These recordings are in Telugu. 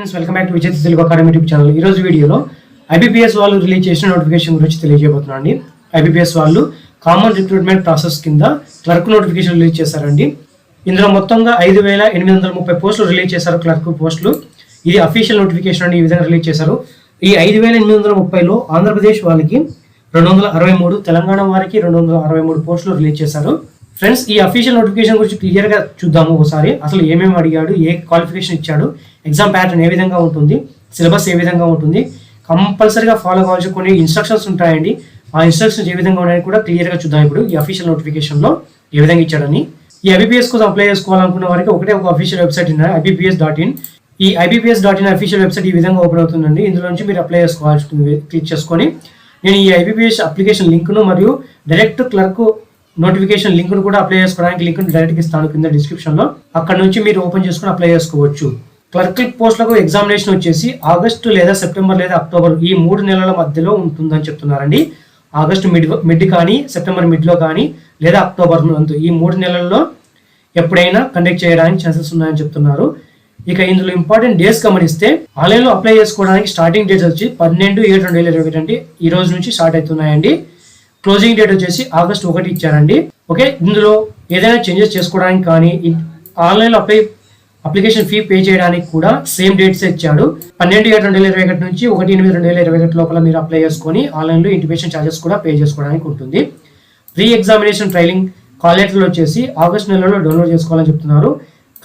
Friends, welcome back to Vijay Telugu academy YouTube channel. ఈ రోజు వీడియోలో ఐబీపీఎస్ వాళ్ళు రిలీజ్ చేసిన నోటిఫికేషన్ గురించి తెలియజేయబోతున్నాను. ఐబీపీఎస్ వాళ్ళు కామన్ రిక్రూట్మెంట్ ప్రాసెస్ కింద క్లర్క్ నోటిఫికేషన్ రిలీజ్ చేశారండి. ఇందులో మొత్తంగా 5,830 పోస్టులు రిలీజ్ చేశారు, క్లర్క్ పోస్టులు. ఇది అఫీషియల్ నోటిఫికేషన్ అండి. ఈ విధంగా రిలీజ్ చేశారు. ఈ 5,830లో ఆంధ్రప్రదేశ్ వాళ్ళకి 263, తెలంగాణ వారికి 263 పోస్టులు రిలీజ్ చేశారు. ఫ్రెండ్స్, ఈ అఫీషియల్ నోటిఫికేషన్ గురించి క్లియర్గా చూద్దాము ఒకసారి. అసలు ఏమేమి అడిగాడు, ఏ క్వాలిఫికేషన్ ఇచ్చాడు, ఎగ్జామ్ ప్యాటర్న్ ఏ విధంగా ఉంటుంది, సిలబస్ ఏ విధంగా ఉంటుంది, కంపల్సరీగా ఫాలో కావాల్సిన కొన్ని ఇన్స్ట్రక్షన్స్ ఉంటాయండి. ఆ ఇన్స్ట్రక్షన్స్ ఏ విధంగా ఉన్నాయని కూడా క్లియర్గా చూద్దాం. ఇప్పుడు ఈ అఫీషియల్ నోటిఫికేషన్లో ఏ విధంగా ఇచ్చాడని. ఈ ఐబీపీఎస్ కోసం అప్లై చేసుకోవాలనుకున్న వారికి ఒకటే ఒక అఫీషియల్ వెబ్సైట్ ఉన్నాయి, IBPS.in. ఈ IBPS.in అఫీషియల్ వెబ్సైట్ ఈ విధంగా ఓపెన్ అవుతుందండి. ఇందులో నుంచి మీరు అప్లై చేసుకోవాల్సి ఉంటుంది. క్లిక్ చేసుకొని నేను ఈ IBPS అప్లికేషన్ లింక్ను మరియు డైరెక్ట్ క్లర్క్ నోటిఫికేషన్ లింక్ను కూడా అప్లై చేసుకోవడానికి లింక్ డైరెక్ట్ ఇస్తాను కింద డిస్క్రిప్షన్లో. అక్కడ నుంచి మీరు ఓపెన్ చేసుకుని అప్లై చేసుకోవచ్చు. క్లర్క్ పోస్టులకు ఎగ్జామినేషన్ వచ్చేసి ఆగస్టు లేదా సెప్టెంబర్ లేదా అక్టోబర్ ఈ 3 నెలల మధ్యలో ఉంటుందని చెప్తున్నారండి. ఆగస్టు మిడ్ కానీ, సెప్టెంబర్ మిడ్లో కానీ, లేదా అక్టోబర్ ఈ 3 నెలల్లో ఎప్పుడైనా కండక్ట్ చేయడానికి ఛాన్సెస్ ఉన్నాయని చెప్తున్నారు. ఇక ఇందులో ఇంపార్టెంట్ డేట్స్ గమనిస్తే ఆన్లైన్లో అప్లై చేసుకోవడానికి స్టార్టింగ్ డేట్స్ వచ్చి 12/7/2021 అంటే ఈ రోజు నుంచి స్టార్ట్ అవుతున్నాయండి. క్లోజింగ్ డేట్ వచ్చేసి ఆగస్ట్ 1 ఇచ్చారండి. ఓకే, ఇందులో ఏదైనా చేంజెస్ చేసుకోవడానికి కానీ, ఆన్లైన్లో అప్లికేషన్ ఫీ పే చేయడానికి కూడా సేమ్ డేట్స్ ఇచ్చాడు. 12/7/2021 నుంచి 1/8/2021 లోపల మీరు అప్లై చేసుకొని ఆన్లైన్లో ఇంటిమేషన్ ఛార్జెస్ కూడా పే చేసుకోవడానికి ఉంటుంది. ప్రీ ఎగ్జామినేషన్ ట్రైనింగ్ కాల్ లెటర్లు వచ్చేసి ఆగస్ట్ నెలలో డౌన్లోడ్ చేసుకోవాలని చెప్తున్నారు.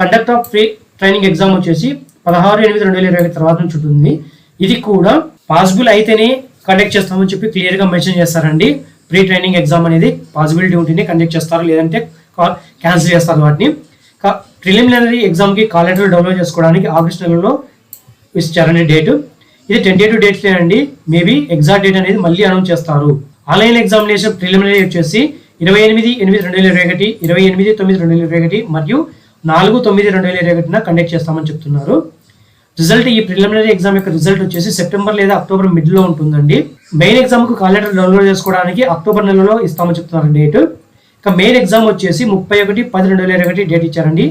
Conduct of pre training exam వచ్చేసి 16/8/2021 తర్వాత నుంచి ఉంటుంది. ఇది కూడా పాసిబుల్ అయితేనే కండక్ట్ చేస్తామని చెప్పి క్లియర్గా మెన్షన్ చేస్తారండి. ప్రీ ట్రైనింగ్ ఎగ్జామ్ అనేది పాసిబిలిటీ ఉంటేనే కండక్ట్ చేస్తారు, లేదంటే క్యాన్సిల్ చేస్తారు వాటిని. ప్రిలిమినరీ ఎగ్జామ్కి కాల్ లెటర్ డౌన్లోడ్ చేసుకోవడానికి ఆగస్ట్ నెలలో ఇచ్చారనే డేట్. ఇది టెంటేటివ్ డేట్లే అండి. మేబీ ఎగ్జాక్ట్ డేట్ అనేది మళ్ళీ అనౌన్స్ చేస్తారు. ఆన్లైన్ ఎగ్జామినేషన్ ప్రిలిమినరీ వచ్చేసి 28/8/2021, 28/9/2021 మరియు 4/9/2021 కండక్ట్ చేస్తామని చెప్తున్నారు. రిజల్ట్, ఈ ప్రిలిమినరీ ఎగ్జామ్ యొక్క రిజల్ట్ వచ్చేసి సెప్టెంబర్ లేదా అక్టోబర్ మిడ్లో ఉంటుందండి. మెయిన్ ఎగ్జామ్కు కాల్ లెటర్ డౌన్లోడ్ చేసుకోవడానికి అక్టోబర్ నెలలో ఇస్తామని చెప్తున్నారు డేట్. ఇక మెయిన్ ఎగ్జామ్ వచ్చేసి 31/10/2021 డేట్ ఇచ్చారండి.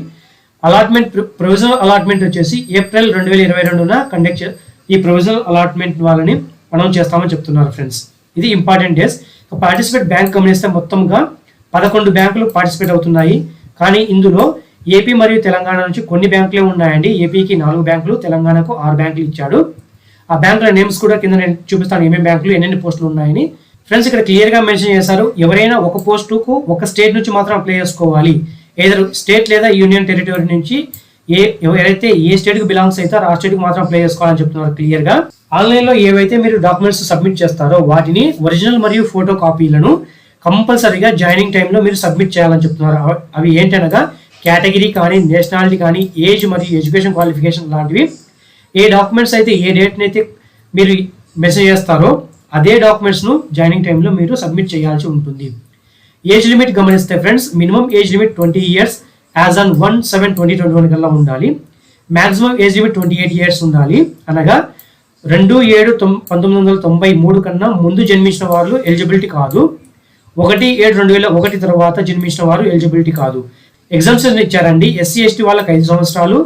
అలాట్మెంట్, ప్రొవిజనల్ అలాట్మెంట్ వచ్చేసి ఏప్రిల్ 2022 కండక్ట్ ఈ ప్రొవిజనల్ అలాట్మెంట్ వాళ్ళని అనౌన్స్ చేస్తామని చెప్తున్నారు ఫ్రెండ్స్. ఇది ఇంపార్టెంట్ డేస్. పార్టిసిపేట్ బ్యాంక్ గమనిస్తే మొత్తంగా 11 బ్యాంకులు పార్టిసిపేట్ అవుతున్నాయి. కానీ ఇందులో ఏపీ మరియు తెలంగాణ నుంచి కొన్ని బ్యాంకులే ఉన్నాయండి. ఏపీకి 4 బ్యాంకులు, తెలంగాణకు 6 బ్యాంకులు ఇచ్చాడు. ఆ బ్యాంకుల నేమ్స్ కూడా కింద నేను చూపిస్తాను, ఏమేమి బ్యాంకులు ఎన్నెన్ని పోస్టులు ఉన్నాయని. ఫ్రెండ్స్, ఇక్కడ క్లియర్గా మెన్షన్ చేశారు, ఎవరైనా ఒక పోస్టుకు ఒక స్టేట్ నుంచి మాత్రం అప్లై చేసుకోవాలి. ఏదో స్టేట్ లేదా యూనియన్ టెరిటరీ నుంచి ఎవరైతే ఏ స్టేట్కి బిలాంగ్స్ అవుతారో ఆ స్టేట్కి మాత్రం అప్లై చేసుకోవాలని చెప్తున్నారు క్లియర్గా. ఆన్లైన్లో ఏవైతే మీరు డాక్యుమెంట్స్ సబ్మిట్ చేస్తారో వాటిని ఒరిజినల్ మరియు ఫోటో కాపీలను కంపల్సరీగా జాయినింగ్ టైంలో మీరు సబ్మిట్ చేయాలని చెప్తున్నారు. అవి ఏంటనగా కేటగిరీ కానీ, నేషనాలిటీ కానీ, ఏజ్ మరియు ఎడ్యుకేషన్ క్వాలిఫికేషన్ లాంటివి. ఏ డాక్యుమెంట్స్ అయితే ఏ డేట్ని అయితే మీరు మెసేజ్ చేస్తారో అదే డాక్యుమెంట్స్ను జాయినింగ్ టైంలో మీరు సబ్మిట్ చేయాల్సి ఉంటుంది. ఏజ్ లిమిట్ గమనిస్తే friends, minimum age limit 20 years as on 1/7/2021 కల్లా ఉండాలి. మ్యాక్సిమం ఏజ్ లిమిట్ 28 years ఉండాలి. అనగా 2/7/1993 కన్నా ముందు జన్మించిన వారు ఎలిజిబిలిటీ కాదు. 1/7/2001 తర్వాత జన్మించిన వారు ఎలిజిబిలిటీ కాదు. ఎగ్జామ్షన్ ఇచ్చారండి. SC ST వాళ్ళకి 5 సంవత్సరాలు,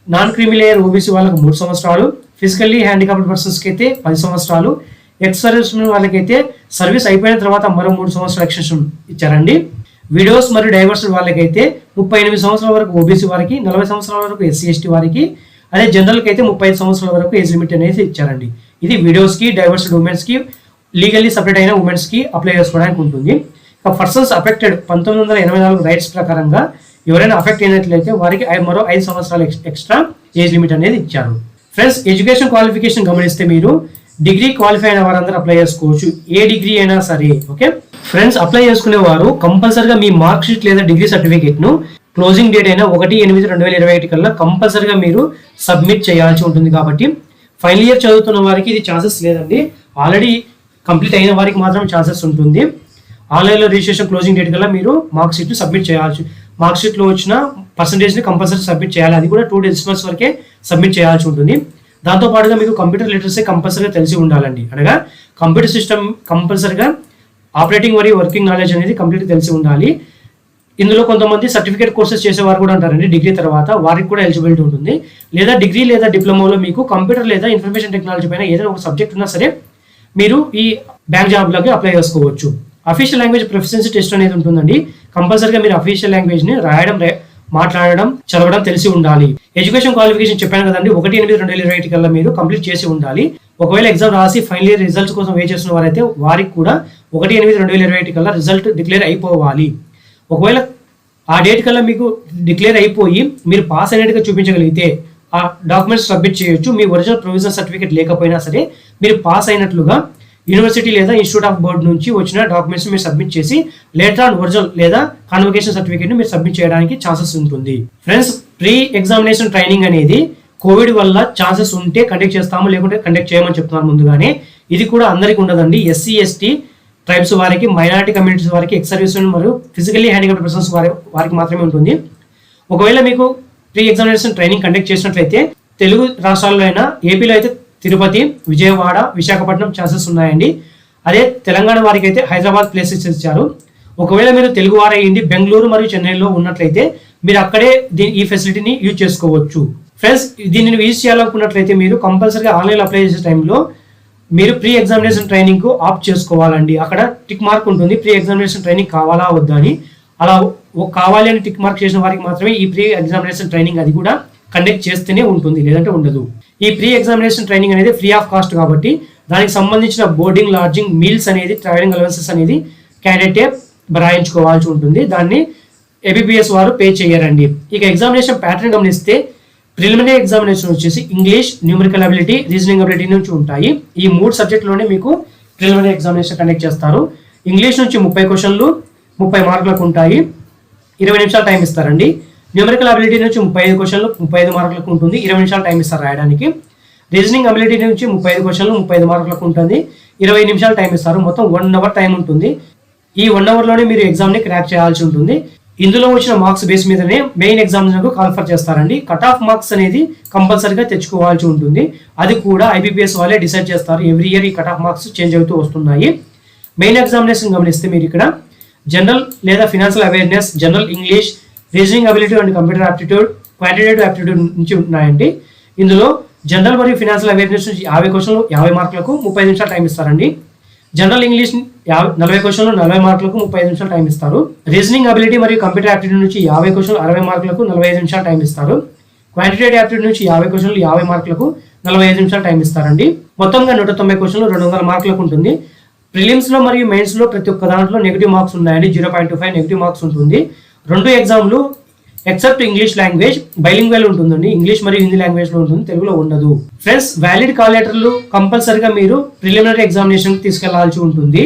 నాన్ క్రిమి లేయర్ OBC వాళ్ళకి 3 సంవత్సరాలు, ఫిజికల్లీ హ్యాండిక్యాప్డ్ పర్సన్స్కి అయితే 10 సంవత్సరాలు, ఎక్స్ సర్వీస్ వాళ్ళకైతే సర్వీస్ అయిపోయిన తర్వాత మరో 3 సంవత్సరాల ఎక్స్టెన్షన్ ఇచ్చారండి. విడోస్ మరియు డైవర్స్ వాళ్ళకైతే 38 సంవత్సరాల వరకు OBC వారికి, 40 సంవత్సరాల వరకు SC ST వారికి, అదే జనరల్కి అయితే 35 సంవత్సరాల వరకు ఏజ్ లిమిట్ అనేది ఇచ్చారండి. ఇది విడోస్కి, డైవర్స్డ్ ఉమెన్స్కి, లీగల్లీ సపరేట్ అయిన ఉమెన్స్కి అప్లై చేసుకోవడానికి ఉంటుంది. ఇక పర్సన్స్ అఫెక్టెడ్ 1984 రైట్స్ ప్రకారంగా ఎవరైనా అఫెక్ట్ అయినట్లయితే వారికి మరో 5 సంవత్సరాలు ఎక్స్ట్రా ఏజ్ లిమిట్ అనేది ఇచ్చారు. ఫ్రెండ్స్, ఎడ్యుకేషన్ క్వాలిఫికేషన్ గమనిస్తే మీరు డిగ్రీ క్వాలిఫై అయిన వారందరూ అప్లై చేసుకోవచ్చు, ఏ డిగ్రీ అయినా సరే. ఓకే ఫ్రెండ్స్, అప్లై చేసుకునే వారు కంపల్సరిగా మీ మార్క్ షీట్ లేదా డిగ్రీ సర్టిఫికేట్ను క్లోజింగ్ డేట్ అయినా 1/8/2021 కల్లా కంపల్సరిగా మీరు సబ్మిట్ చేయాల్సి ఉంటుంది. కాబట్టి ఫైనల్ ఇయర్ చదువుతున్న వారికి ఇది ఛాన్సెస్ లేదండి. ఆల్రెడీ కంప్లీట్ అయిన వారికి మాత్రం ఛాన్సెస్ ఉంటుంది. ఆన్లైన్లో రిజిస్ట్రేషన్ క్లోజింగ్ డేట్ కల్లా మీరు మార్క్ షీట్ను సబ్మిట్ చేయాల్సి, మార్క్ షీట్లో వచ్చిన పర్సంటేజ్ని కంపల్సరీ సబ్మిట్ చేయాలి. అది కూడా 2 decimals వరకే సబ్మిట్ చేయాల్సి ఉంటుంది. దాంతోపాటుగా మీకు కంప్యూటర్ లిటరసీ కంపల్సరీగా తెలిసి ఉండాలండి. అనగా కంప్యూటర్ సిస్టమ్ కంపల్సరీగా ఆపరేటింగ్ మరియు వర్కింగ్ నాలెడ్జ్ అనేది కంప్లీట్గా తెలిసి ఉండాలి. ఇందులో కొంతమంది సర్టిఫికేట్ కోర్సెస్ చేసేవారు కూడా ఉంటారండి డిగ్రీ తర్వాత, వారికి కూడా ఎలిజిబిలిటీ ఉంటుంది. లేదా డిగ్రీ లేదా డిప్లొమాలో మీకు కంప్యూటర్ లేదా ఇన్ఫర్మేషన్ టెక్నాలజీ పైన ఏదైనా ఒక సబ్జెక్ట్ ఉన్నా సరే మీరు ఈ బ్యాంక్ జాబ్లోకి అప్లై చేసుకోవచ్చు. అఫీషియల్ లాంగ్వేజ్ ప్రొఫిషియన్సీ టెస్ట్ అనేది ఉంటుందండి. కంపల్సరీగా మీరు అఫీషియల్ లాంగ్వేజ్ని రాయడం, మాట్లాడడం, చదవడం తెలిసి ఉండాలి. ఎడ్యుకేషన్ క్వాలిఫికేషన్ చెప్పాను కదండి, 1/8/2021 కల్లా మీరు కంప్లీట్ చేసి ఉండాలి. ఒకవేళ ఎగ్జామ్ రాసి ఫైనల్ ఇయర్ రిజల్ట్స్ కోసం వెయిట్ చేస్తున్న వారైతే వారికి కూడా 1/8/2021 కల్లా రిజల్ట్ డిక్లేర్ అయిపోవాలి. ఒకవేళ ఆ డేట్ కల్లా మీకు డిక్లేర్ అయిపోయి మీరు పాస్ అయినట్టుగా చూపించగలిగితే ఆ డాక్యుమెంట్స్ సబ్మిట్ చేయొచ్చు. మీ ఒరిజినల్ ప్రొవిజనల్ సర్టిఫికేట్ లేకపోయినా సరే మీరు పాస్ అయినట్లుగా యూనివర్సిటీ లేదా ఇన్స్టిట్యూట్ ఆఫ్ బోర్డ్ నుంచి వచ్చిన డాక్యుమెంట్స్ మీరు సబ్మిట్ చేసి లేటర్ ఆన్ ఒరిజినల్ లేదా కాన్వకేషన్ సర్టిఫికేట్ ని మీరు సబ్మిట్ చేయడానికి ఛాన్సెస్ ఉంటుంది. ఫ్రెండ్స్, ప్రీ ఎగ్జామినేషన్ ట్రైనింగ్ అనేది కోవిడ్ వల్ల ఛాన్సెస్ ఉంటే కండక్ట్ చేస్తాము, లేకుంటే కండక్ట్ చేయమని చెప్తున్నారు ముందుగానే. ఇది కూడా అందరికీ ఉండదండి. ఎస్సీ, ఎస్టీ ట్రైబ్స్ వారికి, మైనారిటీ కమ్యూనిటీస్ వారికి, ఎక్స్ సర్వీస్ మరియు ఫిజికల్లీ హ్యాండిక్యాప్డ్ పర్సన్స్ వారికి మాత్రమే ఉంటుంది. ఒకవేళ మీకు ప్రీ ఎగ్జామినేషన్ ట్రైనింగ్ కండక్ట్ చేసినట్లయితే తెలుగు రాష్ట్రాల్లో అయినా, ఏపీలో అయితే తిరుపతి, విజయవాడ, విశాఖపట్నం ఛాన్సెస్ ఉన్నాయండి. అదే తెలంగాణ వారికి అయితే హైదరాబాద్ ప్లేసెస్ ఇచ్చారు. ఒకవేళ మీరు తెలుగు వారు అయ్యింది బెంగళూరు మరియు చెన్నైలో ఉన్నట్లయితే మీరు అక్కడే ఈ ఫెసిలిటీని యూజ్ చేసుకోవచ్చు. ఫ్రెండ్స్, దీనిని యూజ్ చేయాలనుకున్నట్లయితే మీరు కంపల్సరీగా ఆన్లైన్ అప్లై చేసే టైంలో మీరు ప్రీ ఎగ్జామినేషన్ ట్రైనింగ్ కు ఆప్ట్ చేసుకోవాలండి. అక్కడ టిక్ మార్క్ ఉంటుంది, ప్రీ ఎగ్జామినేషన్ ట్రైనింగ్ కావాలా వద్దా అని. అలా కావాలి అని టిక్ మార్క్ చేసిన వారికి మాత్రమే ఈ ప్రీ ఎగ్జామినేషన్ ట్రైనింగ్ అది కూడా కండక్ట్ చేస్తేనే ఉంటుంది, లేదంటే ఉండదు. ఈ ప్రీ ఎగ్జామినేషన్ ట్రైనింగ్ అనేది ఫ్రీ ఆఫ్ కాస్ట్ కాబట్టి దానికి సంబంధించిన బోర్డింగ్, లాడ్జింగ్, మీల్స్ అనేది, ట్రావెలింగ్ అలవెన్సెస్ అనేది క్యాండిడేటే భరాయించుకోవాల్సి ఉంటుంది. దాన్ని ఏబిపిఎస్ వారు పే చేయరండి. ఇక ఎగ్జామినేషన్ ప్యాటర్న్ గమనిస్తే ప్రిలిమినరీ ఎగ్జామినేషన్ వచ్చేసి English, numerical ability, reasoning ability నుంచి ఉంటాయి. ఈ 3 సబ్జెక్టులోనే మీకు ప్రిలిమినరీ ఎగ్జామినేషన్ కండక్ట్ చేస్తారు. ఇంగ్లీష్ నుంచి 30 క్వశ్చన్లు 30 మార్కులకు ఉంటాయి, 20 నిమిషాలు టైం ఇస్తారండి. న్యూమరికల్ అబిలిటీ నుంచి 35 క్వశ్చన్లు 35 మార్కులకు ఉంటుంది, 20 నిమిషాలు టైం ఇస్తారు రాయడానికి. రీజనింగ్ అబిలిటీ నుంచి 35 క్వశ్చన్లు 35 మార్కులకు ఉంటుంది, 20 నిమిషాలు టైం ఇస్తారు. మొత్తం 1 అవర్ టైం ఉంటుంది. ఈ 1 అవర్లోనే మీరు ఎగ్జామ్ని క్రాక్ చేయాల్సి ఉంటుంది. ఇందులో వచ్చిన మార్క్స్ బేస్ మీదనే మెయిన్ ఎగ్జామ్స్ కాల్ఫర్ చేస్తారండి. కట్ ఆఫ్ మార్క్స్ అనేది కంపల్సరీగా తెచ్చుకోవాల్సి ఉంటుంది. అది కూడా ఐబీపీఎస్ వాళ్ళే డిసైడ్ చేస్తారు. ఎవ్రీ ఇయర్ ఈ కట్ ఆఫ్ మార్క్స్ చేంజ్ అవుతూ వస్తున్నాయి. మెయిన్ ఎగ్జామినేషన్ గమనిస్తే మీరు ఇక్కడ జనరల్ లేదా financial awareness, general English, reasoning ability and computer aptitude, quantitative aptitude నుంచి ఉన్నాయండి. ఇందులో జనరల్ మరియు ఫినాన్షియల్ అవేర్నెస్ నుంచి 50 క్వశ్చన్లు 50 మార్కులకు 30 నిమిషాలు టైం ఇస్తారండి. జనరల్ ఇంగ్లీష్ 40 క్వశ్చన్లు 40 మార్కులకు 35 నిమిషాలు టైం ఇస్తారు. రీజనింగ్ అబిలిటీ మరియు కంప్యూటర్ ఆప్టిట్యూడ్ నుంచి 50 క్వశ్చన్లు 60 మార్కులకు 45 నిమిషాలు టైం ఇస్తారు. క్వాంటిటేటివ్ ఆప్టిట్యూడ్ నుంచి 50 క్వశ్చన్లు 50 మార్కులకు 45 నిమిషాలు టైం ఇస్తారండి. మొత్తంగా 190 క్వశ్చన్లు 200 మార్కులకు ఉంటుంది. ప్రిలిమ్స్ లో మరియు మెయిన్స్ లో ప్రతి ఒక్క దాంట్లో నెగిటివ్ మార్క్స్ ఉన్నాయండి. 0.25 నెగిటివ్ మార్క్స్ ఉంటుంది. 2 ఎగ్జామ్లు ఎక్సెప్ట్ ఇంగ్లీష్ లాంగ్వేజ్ బైలింగ్వల్ ఉంటుందండి. ఇంగ్లీష్ మరియు హిందీ లాంగ్వేజ్ లో ఉంటుంది, తెలుగులో ఉండదు. ఫ్రెండ్స్, వ్యాలిడ్ కాల్ లెటర్లు కంపల్సరీగా మీరు ప్రిలిమినరీ ఎగ్జామినేషన్ తీసుకెళ్లాల్సి ఉంటుంది.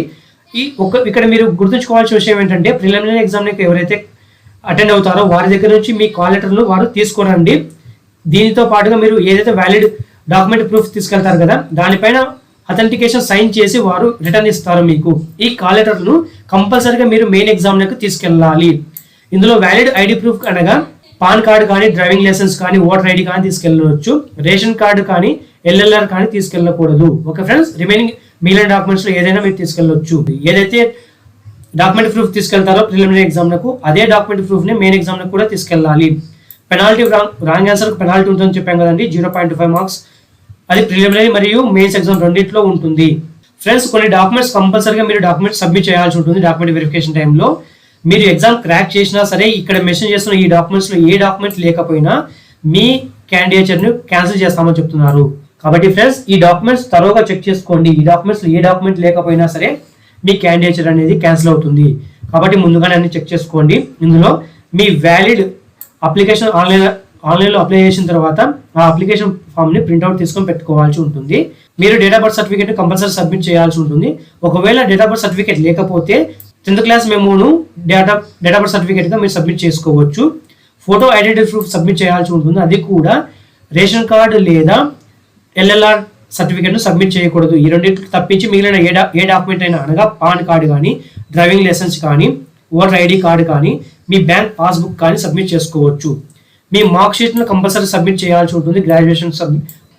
ఇక్కడ మీరు గుర్తుంచుకోవాల్సిన విషయం ఏంటంటే ప్రిలిమినరీ ఎగ్జామినేషన్ ఎవరైతే అటెండ్ అవుతారో వారి దగ్గర నుంచి మీ కాల్ లెటర్లు వారు తీసుకోరండి. దీనితో పాటుగా మీరు ఏదైతే వ్యాలిడ్ డాక్యుమెంట్ ప్రూఫ్ తీసుకెళ్తారు కదా దానిపైన అథెంటికేషన్ సైన్ చేసి వారు రిటర్న్ ఇస్తారు మీకు. ఈ కాల్ లెటర్ను కంపల్సరీగా మీరు మెయిన్ ఎగ్జామ్లకు తీసుకెళ్ళాలి. ఇందులో వ్యాలిడ్ ఐడి ప్రూఫ్ అనగా పాన్ కార్డు కానీ, డ్రైవింగ్ లైసెన్స్ కానీ, ఓటర్ ఐడి కానీ తీసుకెళ్ళవచ్చు. రేషన్ కార్డు కానీ, ఎల్ఎల్ఆర్ కానీ తీసుకెళ్ళకూడదు. ఓకే ఫ్రెండ్స్, రిమైనింగ్ మిగిలిన డాక్యుమెంట్స్ లో ఏదైనా మీరు తీసుకెళ్ళవచ్చు. ఏదైతే డాక్యుమెంట్ ప్రూఫ్ తీసుకెళ్తారో ప్రిలిమినరీ ఎగ్జామ్లకు అదే డాక్యుమెంట్ ప్రూఫ్ ని మెయిన్ ఎగ్జామ్లకు కూడా తీసుకెళ్ళాలి. పెనాల్టీ రాంగ్ ఆన్సర్ పెనాల్టీ ఉంటుందని చెప్పాం కదండి, 0.5 మార్క్స్. అది ప్రిలిమినరీ మరియు మెయిన్స్ ఎగ్జామ్ రెండింటిలో ఉంటుంది. ఫ్రెండ్స్, కొన్ని డాక్యుమెంట్స్ కంపల్సరీగా మీరు డాక్యుమెంట్స్ సబ్మిట్ చేయాల్సి ఉంటుంది. డాక్యుమెంట్ వెరిఫికేషన్ టైంలో మీరు ఎగ్జామ్ క్రాక్ చేసినా సరే ఇక్కడ మెన్షన్ చేస్తున్న ఈ డాక్యుమెంట్స్ లో ఏ డాక్యుమెంట్ లేకపోయినా మీ క్యాండిడేచర్ ను క్యాన్సిల్ చేస్తామని చెప్తున్నారు. కాబట్టి ఫ్రెండ్స్, ఈ డాక్యుమెంట్స్ తరోగా చెక్ చేసుకోండి. ఈ డాక్యుమెంట్స్ లో ఏ డాక్యుమెంట్ లేకపోయినా సరే మీ క్యాండిడేచర్ అనేది క్యాన్సిల్ అవుతుంది. కాబట్టి ముందుగానే అన్ని చెక్ చేసుకోండి. ఇందులో మీ వ్యాలిడ్ అప్లికేషన్ ఆన్లైన్లో అప్లై చేసిన తర్వాత ఆ అప్లికేషన్ ఫామ్ ని ప్రింట్అవుట్ తీసుకొని పెట్టుకోవాల్సి ఉంటుంది. మీరు date of birth certificate compulsory submit చేయాల్సి ఉంటుంది. ఒకవేళ డేట్ ఆఫ్ బర్త్ సర్టిఫికేట్ లేకపోతే 10th క్లాస్ మెమోను డేట్ ఆఫ్ బర్త్ సర్టిఫికేట్ గా మీరు సబ్మిట్ చేసుకోవచ్చు. ఫోటో ఐడెంటిటీ ప్రూఫ్ సబ్మిట్ చేయాల్సి ఉంటుంది. అది కూడా రేషన్ కార్డు లేదా ఎల్ఎల్ఆర్ సర్టిఫికేట్ ను సబ్మిట్ చేయకూడదు. ఈ రెండింటికి తప్పించి మిగిలిన ఏ డాక్యుమెంట్ అయినా అనగా పాన్ కార్డు కానీ, డ్రైవింగ్ లైసెన్స్ కానీ, ఓటర్ ఐడి కార్డు కానీ, మీ బ్యాంక్ పాస్బుక్ కానీ సబ్మిట్ చేసుకోవచ్చు. మీ మార్క్ షీట్ ను కంపల్సరీ సబ్మిట్ చేయాల్సి ఉంటుంది. గ్రాడ్యుయేషన్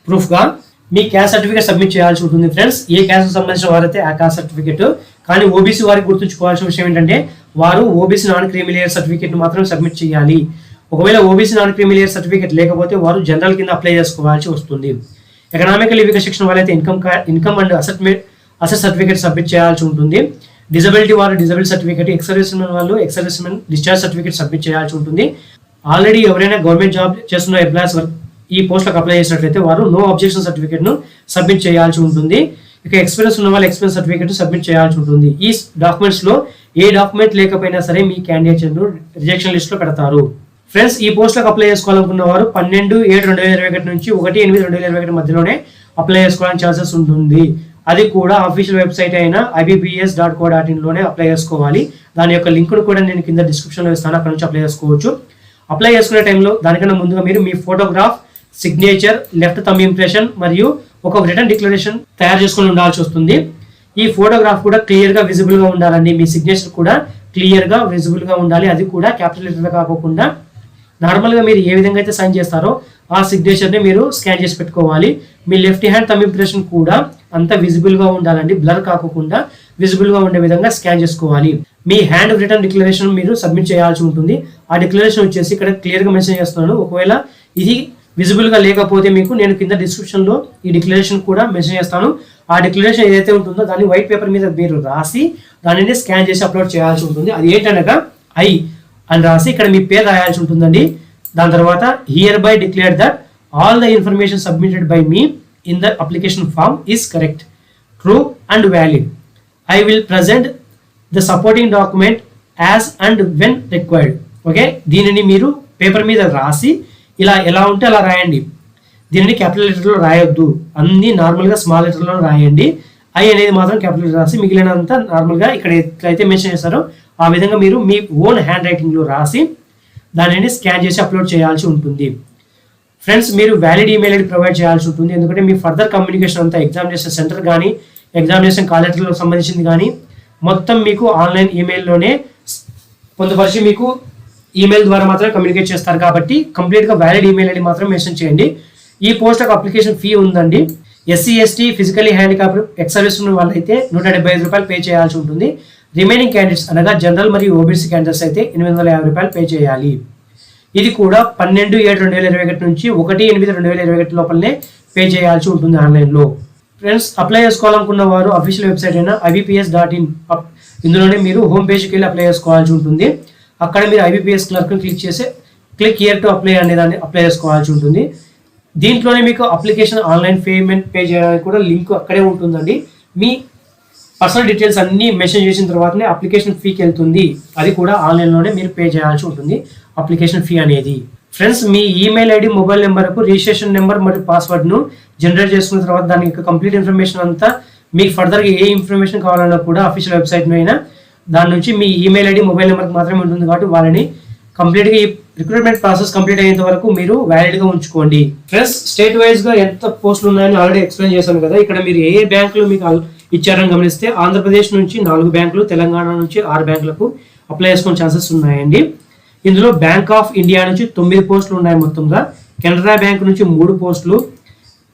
ప్రూఫ్ గా మీ క్యాస్ట్ సర్టిఫికేట్ సబ్మిట్ చేయాల్సి ఉంటుంది. ఫ్రెండ్స్, ఏ క్యాస్ట్ సంబంధించిన వారైతే ఆ క్యాస్ట్ సర్టిఫికేట్. కానీ ఓబీసీ వారికి గుర్తుంచుకోవాల్సిన విషయం ఏంటంటే వారు OBC non creamy layer certificate మాత్రం సబ్మిట్ చేయాలి. ఒకవేళ OBC non creamy layer certificate లేకపోతే వారు జనరల్ కింద అప్లై చేసుకోవాల్సి వస్తుంది. ఎకనామికల్ వీక్ సెక్షన్ వాళ్ళైతే income and asset certificate submit చేయాల్సి ఉంటుంది. డిజబిలిటీ వారు disability certificate, ex service men వాళ్ళు ex service men discharge certificate submit చేయాల్సి ఉంటుంది. ఆల్రెడీ ఎవరైనా గవర్నమెంట్ జాబ్ చేస్తున్న ఎంప్లాయీస్ ఈ పోస్టులకు అప్లై చేసినట్లయితే వారు నో అబ్జెక్షన్ సర్టిఫికేట్ ను సబ్మిట్ చేయాల్సి ఉంటుంది. ఇక ఎక్స్పీరియన్స్ ఉన్న వాళ్ళు ఎక్స్పీరియన్స్ సర్టిఫికేట్ సబ్మిట్ చేయాల్సి ఉంటుంది. ఈ డాక్యుమెంట్స్ లో ఏ డాక్యుమెంట్ లేకపోయినా సరే మీ క్యాండిడేట్ రిజెక్షన్ లిస్ట్ లో పెడతారు. ఫ్రెండ్స్, ఈ పోస్టులకు అప్లై చేసుకోవాలనుకున్న వారు 12/7/2021 నుంచి 1/8/2021 మధ్యలోనే అప్లై చేసుకోవడానికి ఛాన్సెస్ ఉంటుంది. అది కూడా అఫీషియల్ వెబ్సైట్ అయిన ibps.co.in లోనే అప్లై చేసుకోవాలి. దాని యొక్క లింక్ కూడా నేను కింద డిస్క్రిప్షన్ లో ఇస్తాను, అక్కడ నుంచి అప్లై చేసుకోవచ్చు. అప్లై చేసుకునే టైంలో దానికన్నా ముందుగా మీరు మీ photograph, signature, left thumb impression మరియు ఒక రిటర్న్ డిక్లరేషన్ తయారు చేసుకుని ఉండాల్సి వస్తుంది. ఈ ఫోటోగ్రాఫ్ కూడా క్లియర్ గా విజిబుల్ గా ఉండాలండి. మీ సిగ్నేచర్ కూడా క్లియర్ గా విజిబుల్ గా ఉండాలి. అది కూడా క్యాపిటల్ లెటర్ కాకుండా నార్మల్ గా మీరు ఏ విధంగా అయితే సైన్ చేస్తారో ఆ సిగ్నేచర్ ని మీరు స్కాన్ చేసి పెట్టుకోవాలి. మీ లెఫ్ట్ హ్యాండ్ థంబ్ ఇంప్రెషన్ కూడా అంత విజిబుల్ గా ఉండాలండి. బ్లర్ కాకుండా విజిబుల్ గా ఉండే విధంగా స్కాన్ చేసుకోవాలి. మీ హ్యాండ్ రిటర్న్ డిక్లరేషన్ మీరు సబ్మిట్ చేయాల్సి ఉంటుంది. ఆ డిక్లరేషన్ వచ్చేసి ఇక్కడ క్లియర్ గా మెన్షన్ చేస్తున్నాను. ఒకవేళ ఇది విజిబుల్ గా లేకపోతే మీకు నేను కింద డిస్క్రిప్షన్ లో ఈ డిక్లరేషన్ కూడా మెన్షన్ చేస్తాను. ఆ డిక్లరేషన్ ఏదైతే ఉంటుందో దాన్ని వైట్ పేపర్ మీద మీరు రాసి దానిని స్కాన్ చేసి అప్లోడ్ చేయాల్సి ఉంటుంది. అది ఏంటనగా ఐ అని రాసి ఇక్కడ మీ పేరు రాయాల్సి ఉంటుందండి. దాని తర్వాత hereby declare that all the information submitted by me in the application form is correct, true and valid. I will present the supporting document as and when required. Okay, దీనిని మీరు పేపర్ మీద రాసి ఇలా ఎలా ఉంటే అలా రాయండి. దీనిని క్యాపిటల్ లెటర్లో రాయొద్దు, అన్ని నార్మల్గా స్మాల్ లెటర్లో రాయండి. ఐ అనేది మాత్రం క్యాపిటల్ లెటర్ రాసి మిగిలినంతా నార్మల్గా ఇక్కడ ఎట్లయితే మెన్షన్ చేస్తారో ఆ విధంగా మీరు మీ ఓన్ హ్యాండ్ రైటింగ్లో రాసి దానిని స్కాన్ చేసి అప్లోడ్ చేయాల్సి ఉంటుంది. ఫ్రెండ్స్, మీరు వ్యాలిడ్ ఈమెయిల్ ఐడి ప్రొవైడ్ చేయాల్సి ఉంటుంది. ఎందుకంటే మీ ఫర్దర్ కమ్యూనికేషన్ అంతా ఎగ్జామినేషన్ సెంటర్ కానీ ఎగ్జామినేషన్ కాల్ లెటర్లకు సంబంధించింది కానీ మొత్తం మీకు ఆన్లైన్ ఈమెయిల్లోనే పొందుపరిచి మీకు ఈమెయిల్ ద్వారా మాత్రమే కమ్యూనికేట్ చేస్తారు. కాబట్టి కంప్లీట్గా వ్యాలిడ్ ఈమెయిల్ ఐడి మాత్రం మెన్షన్ చేయండి. ఈ పోస్ట్కి అప్లికేషన్ ఫీ ఉందండి. SC, ST, physically handicap, ex service ఉన్న వాళ్ళైతే 175 రూపాయలు పే చేయాల్సి ఉంటుంది. రిమైనింగ్ క్యాండిడేట్స్ అనగా జనరల్ మరియు ఓబీసీ క్యాండిడేట్స్ అయితే 850 రూపాయలు పే చేయాలి. ఇది కూడా 12/7/2021 నుంచి 1/8/2021 లోపలనే పే చేయాల్సి ఉంటుంది ఆన్లైన్లో. ఫ్రెండ్స్, అప్లై చేసుకోవాలనుకున్న వారు అఫీషియల్ వెబ్సైట్ అయినా ibps.in ఇందులోనే మీరు హోమ్ పేజ్కి వెళ్ళి అప్లై చేసుకోవాల్సి ఉంటుంది. అక్కడ మీరు IBPS క్లర్క్ని క్లిక్ చేసి క్లిక్ హియర్ టు అప్లై అనే దాన్ని అప్లై చేసుకోవాల్సి ఉంటుంది. దీంట్లోనే మీకు అప్లికేషన్ ఆన్లైన్ పేమెంట్ పే చేయడానికి కూడా లింక్ అక్కడే ఉంటుందండి. మీ పర్సనల్ డీటెయిల్స్ అన్ని మెన్షన్ చేసిన తర్వాతనే అప్లికేషన్ ఫీకి వెళ్తుంది. అది కూడా ఆన్లైన్లోనే మీరు పే చేయాల్సి ఉంటుంది అప్లికేషన్ ఫీ అనేది. ఫ్రెండ్స్, మీ ఈమెయిల్ ఐడి, మొబైల్ నెంబర్కు రిజిస్ట్రేషన్ నెంబర్ మరియు పాస్వర్డ్ను జనరేట్ చేసుకున్న తర్వాత దాని యొక్క కంప్లీట్ ఇన్ఫర్మేషన్ అంతా మీకు ఫర్దర్గా ఏ ఇన్ఫర్మేషన్ కావాలన్నా కూడా అఫీషియల్ వెబ్సైట్ అయినా దాని నుంచి మీ ఈమెయిల్ ఐడి, మొబైల్ నెంబర్కి మాత్రమే ఉంటుంది. కాబట్టి వాళ్ళని కంప్లీట్గా ఈ రిక్రూట్మెంట్ ప్రాసెస్ కంప్లీట్ అయ్యేంత వరకు మీరు వ్యాలిడ్గా ఉంచుకోండి. ఫ్రెండ్స్, స్టేట్ వైజ్గా ఎంత పోస్టులు ఉన్నాయని ఆల్రెడీ ఎక్స్ప్లెయిన్ చేశాను కదా. ఇక్కడ మీరు ఏ బ్యాంకులు మీకు ఇచ్చారని గమనిస్తే ఆంధ్రప్రదేశ్ నుంచి 4 బ్యాంకులు, తెలంగాణ నుంచి 6 బ్యాంకులకు అప్లై చేసుకునే ఛాన్సెస్ ఉన్నాయండి. ఇందులో బ్యాంక్ ఆఫ్ ఇండియా నుంచి 9 పోస్టులు ఉన్నాయి మొత్తంగా. కెనరా బ్యాంక్ నుంచి 3 పోస్టులు,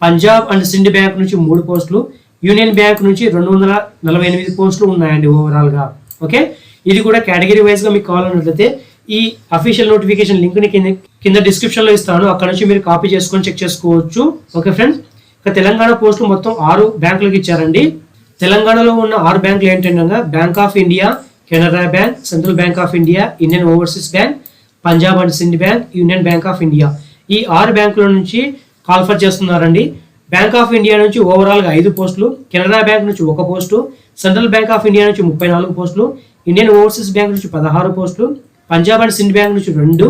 పంజాబ్ అండ్ సింధ్ బ్యాంక్ నుంచి 3 పోస్టులు, యూనియన్ బ్యాంక్ నుంచి 248 పోస్టులు ఉన్నాయండి ఓవరాల్గా. ఓకే, ఇది కూడా కేటగిరీ వైజ్గా మీకు కావాలన్నట్లయితే ఈ అఫీషియల్ నోటిఫికేషన్ లింక్ని కింద డిస్క్రిప్షన్లో ఇస్తాను, అక్కడ నుంచి మీరు కాపీ చేసుకొని చెక్ చేసుకోవచ్చు. ఓకే ఫ్రెండ్స్, ఇక తెలంగాణ పోస్టులు మొత్తం 6 బ్యాంకులకు ఇచ్చారండి. తెలంగాణలో ఉన్న 6 బ్యాంకులు ఏంటంటే bank of India, Canara bank, central bank of India, Indian overseas bank, Punjab and Sindh bank, union bank of India. ఈ 6 బ్యాంకుల నుంచి కాల్ఫర్ చేస్తున్నారండి. బ్యాంక్ ఆఫ్ ఇండియా నుంచి ఓవరాల్గా 5 పోస్టులు, కెనరా బ్యాంక్ నుంచి 1 post, central bank of India నుంచి 34 పోస్టులు, ఇండియన్ ఓవర్సీస్ బ్యాంక్ నుంచి 16 పోస్టులు, పంజాబ్ అండ్ సింధ్ బ్యాంక్ నుంచి 2,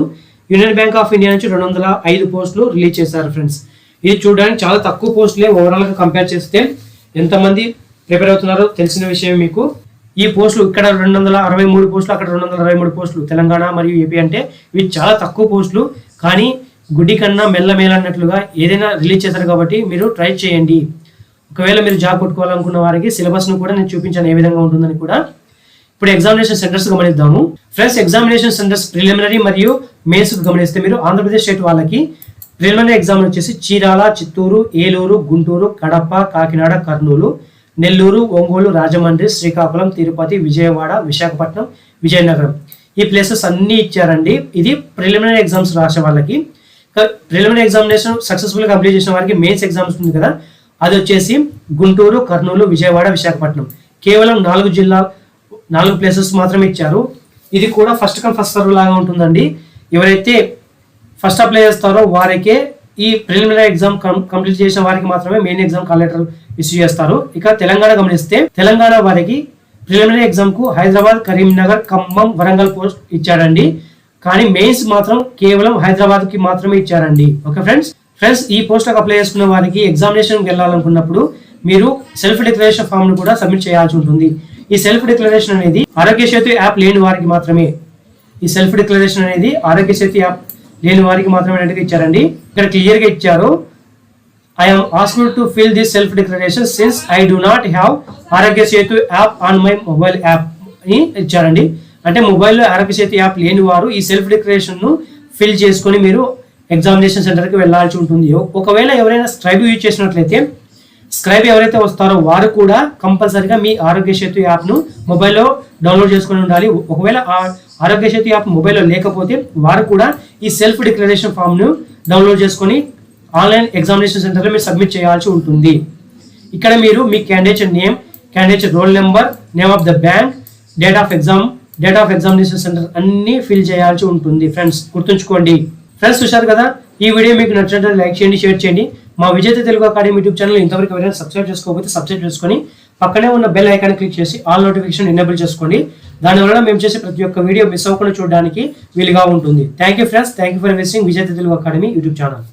యూనియన్ బ్యాంక్ ఆఫ్ ఇండియా నుంచి 205 పోస్టులు రిలీజ్ చేశారు. ఫ్రెండ్స్, ఇది చూడడానికి చాలా తక్కువ పోస్టులే. ఓవరాల్గా కంపేర్ చేస్తే ఎంతమంది ప్రిపేర్ అవుతున్నారో తెలిసిన విషయం మీకు. ఈ పోస్టులు ఇక్కడ 263 పోస్టులు, అక్కడ 223 పోస్టులు తెలంగాణ మరియు ఏపీ అంటే ఇవి చాలా తక్కువ పోస్టులు. కానీ గుడి కన్నా మెల్లమేల అన్నట్లుగా ఏదైనా రిలీజ్ చేశారు కాబట్టి మీరు ట్రై చేయండి. ఒకవేళ మీరు జాబ్ కొట్టుకోవాలనుకున్న వారికి సిలబస్ను కూడా నేను చూపించాను ఏ విధంగా ఉంటుందని కూడా. ఇప్పుడు examination centres గమనిద్దాము. Friends, examination centres preliminary మరియు మెయిన్స్ గమనిస్తే మీరు ఆంధ్రప్రదేశ్ స్టేట్ వాళ్ళకి ప్రిలిమినరీ ఎగ్జామ్ వచ్చేసి చీరాల, చిత్తూరు, ఏలూరు, గుంటూరు, కడప, కాకినాడ, కర్నూలు, నెల్లూరు, ఒంగోలు, రాజమండ్రి, శ్రీకాకుళం, తిరుపతి, విజయవాడ, విశాఖపట్నం, విజయనగరం. ఈ ప్లేసెస్ అన్ని ఇచ్చారండి. ఇది ప్రిలిమినరీ ఎగ్జామ్స్ రాసే వాళ్ళకి. ప్రిలిమినరీ ఎగ్జామినేషన్ సక్సెస్ఫుల్ కంప్లీట్ చేసిన వారికి మెయిన్స్ ఎగ్జామ్స్ ఉంది కదా, అది వచ్చేసి గుంటూరు, కర్నూలు, విజయవాడ, విశాఖపట్నం. కేవలం 4 ప్లేసెస్ మాత్రమే ఇచ్చారు. ఇది కూడా ఫస్ట్ కమ్ ఫస్ట్ సర్వ్ లాగా ఉంటుందండి. ఎవరైతే ఫస్ట్ అప్లై చేస్తారో వారికే ఈ ప్రిలిమినరీ ఎగ్జామ్ కంప్లీట్ చేసిన వారికి మాత్రమే main exam call letter issue చేస్తారు. ఇక తెలంగాణ గమనిస్తే తెలంగాణ వారికి ప్రిలిమినరీ ఎగ్జామ్ కు హైదరాబాద్, కరీంనగర్, ఖమ్మం, వరంగల్ పోస్ట్ ఇచ్చారండి. కానీ మెయిన్స్ మాత్రం కేవలం హైదరాబాద్ కి మాత్రమే ఇచ్చారండి. ఓకే ఫ్రెండ్స్ ఈ పోస్ట్ అప్లై చేసుకున్న వారికి ఎగ్జామినేషన్ వెళ్ళాలనుకున్నప్పుడు మీరు సెల్ఫ్ డిక్లరేషన్ ఫామ్ ను కూడా సబ్మిట్ చేయాల్సి ఉంటుంది. ఈ సెల్ఫ్ డిక్లరేషన్ అనేది ఆరోగ్య సేతు యాప్ లేని వారికి మాత్రమే. ఈ సెల్ఫ్ డిక్లరేషన్ అనేది ఆరోగ్య సేతు యాప్ లేని వారికి మాత్రమే అన్నట్టుగా ఇచ్చారండి. ఇక్కడ క్లియర్ గా ఇచ్చారు, I am asked to fill this self declaration since I do not have Aarogya Setu app on my mobile app అని ఇచ్చారండి. అంటే మొబైల్లో ఆరోగ్య సేతు యాప్ లేని వారు ఈ సెల్ఫ్ డిక్లరేషన్ ను ఫిల్ చేసుకొని మీరు ఎగ్జామినేషన్ సెంటర్ కి వెళ్లాల్సి ఉంటుంది. ఒకవేళ ఎవరైనా స్క్రైబ్ యూజ్ చేసినట్లయితే స్క్రైబ్ ఎవరైతే వస్తారో వారు కూడా కంపల్సరీగా మీ ఆరోగ్య సేతు యాప్ ను మొబైల్లో డౌన్లోడ్ చేసుకొని ఉండాలి. ఒకవేళ ఆ ఆరోగ్య సేతు యాప్ మొబైల్లో లేకపోతే వారు కూడా ఈ సెల్ఫ్ డిక్లరేషన్ ఫామ్ ను డౌన్లోడ్ చేసుకొని ఆన్లైన్ ఎగ్జామినేషన్ సెంటర్లో మీరు సబ్మిట్ చేయాల్సి ఉంటుంది. ఇక్కడ మీరు మీ candidate name, candidate roll number, name of the bank, date of examination centre అన్ని ఫిల్ చేయాల్సి ఉంటుంది. ఫ్రెండ్స్ గుర్తుంచుకోండి. ఫ్రెండ్స్ చూశారు కదా, ఈ వీడియో మీకు నచ్చినట్లయితే లైక్ చేయండి, షేర్ చేయండి. మా విజేత తెలుగు అకాడమీ యూట్యూబ్ ఛానల్ ఇంతవరకు ఎవరైనా సబ్స్క్రైబ్ చేసుకోకపోతే సబ్స్క్రైబ్ చేసుకొని పక్కనే ఉన్న బెల్ ఐకాన్ క్లిక్ చేసి ఆల్ నోటిఫికేషన్ ఎనేబుల్ చేసుకోండి. దానివల్ల మేము చేసే ప్రతి ఒక్క వీడియో మిస్ అవ్వకుండా చూడడానికి వీలుగా ఉంటుంది. Thank you friends, thank you for visiting విజేత తెలుగు అకాడమీ యూట్యూబ్ ఛానల్.